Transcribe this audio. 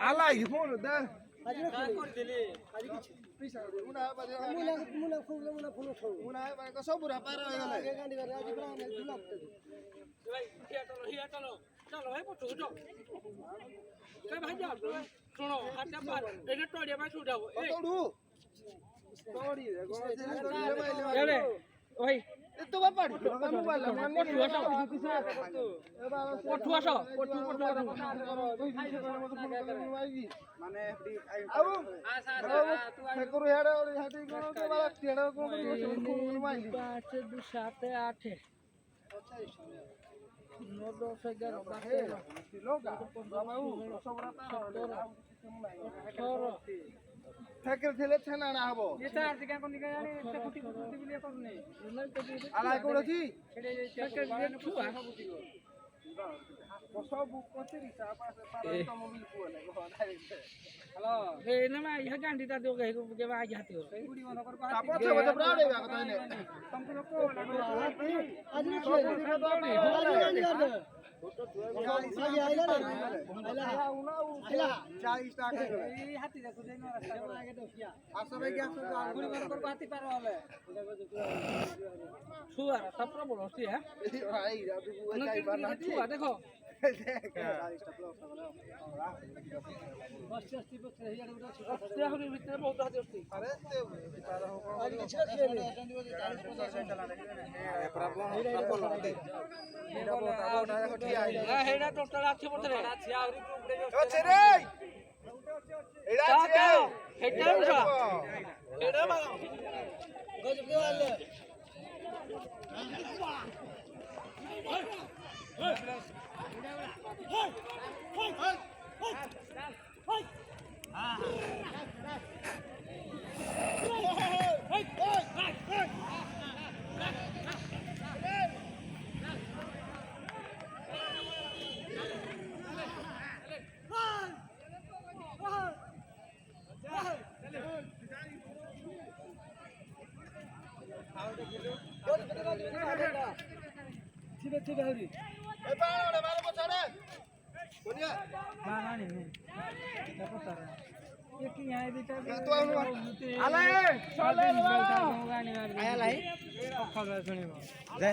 Alai phone da. Aji koridiলি aji kichu Pisa una ba muna phone thau una ba ko सब बुरा पार हो गले गांडी कर aji bana ne dulap te भाई हिया चलो चलो है पुटू चलो काय भाई जा सुनो हाथ पर एने टोड़िया में छूट जाओ ए तोड़ू तोड़ी रे को ए रे ओए तो बा पड़ी मोबाइल पठु आसो पठु माने आउ आसा करू हेडा और हाटी करू तो बाला तेड़ा को मोबाइल 5 2 7 8 9 10 11 12 लोगा बाबू सबरा पार ঠেকের ছেলে ছেনা না হবো এটা আর দিকে কোন দিকে জানি একটা ফুটি ফুটি বিলিয়ে করনে আলাই করেছি ছেড়ে ঠেকের দিয়ে ছুয়া সব বুক করতে রিসা পাশে পারে তো মোবিল কোলে হ্যালো এ না মা ইহা গান্ডি তা দিও কে বা আগে হাতি হল এই গুড়ি মনে কর তারপর সব তো প্রাড়ে বা কথা নে সম্পূর্ণ কোলা aji ne khole aji gaandi kar de aji aila ne aila 40 টাকা এই হাতি দেখো দেই না রাস্তা করে aage to kiya আসবে কি আসবে গুড়ি মনে কর হাতি পার হলে ছুয়া তারপর বড় হচ্ছে হ্যাঁ ভাই রাতু বুয়া যাইবার না ছুয়া দেখো basti basti hiya de দেহর ভিতরে বহুত হাতি হচ্ছে আরে aji kichu khele হ্যাঁ হেডা টোটাল আছে বলতে রে আউরি গ্রুপ রে আছে রে এডা আছে হেডা উঠা হেডা মারা gajab ke wale Tidak tidak hari. এ পাড়ে মারে পছাড়ে বলিয়া না না নি দেখো তারা ये की है बेटा তো আলাই চলে आया लाई खबर सुनिबो দে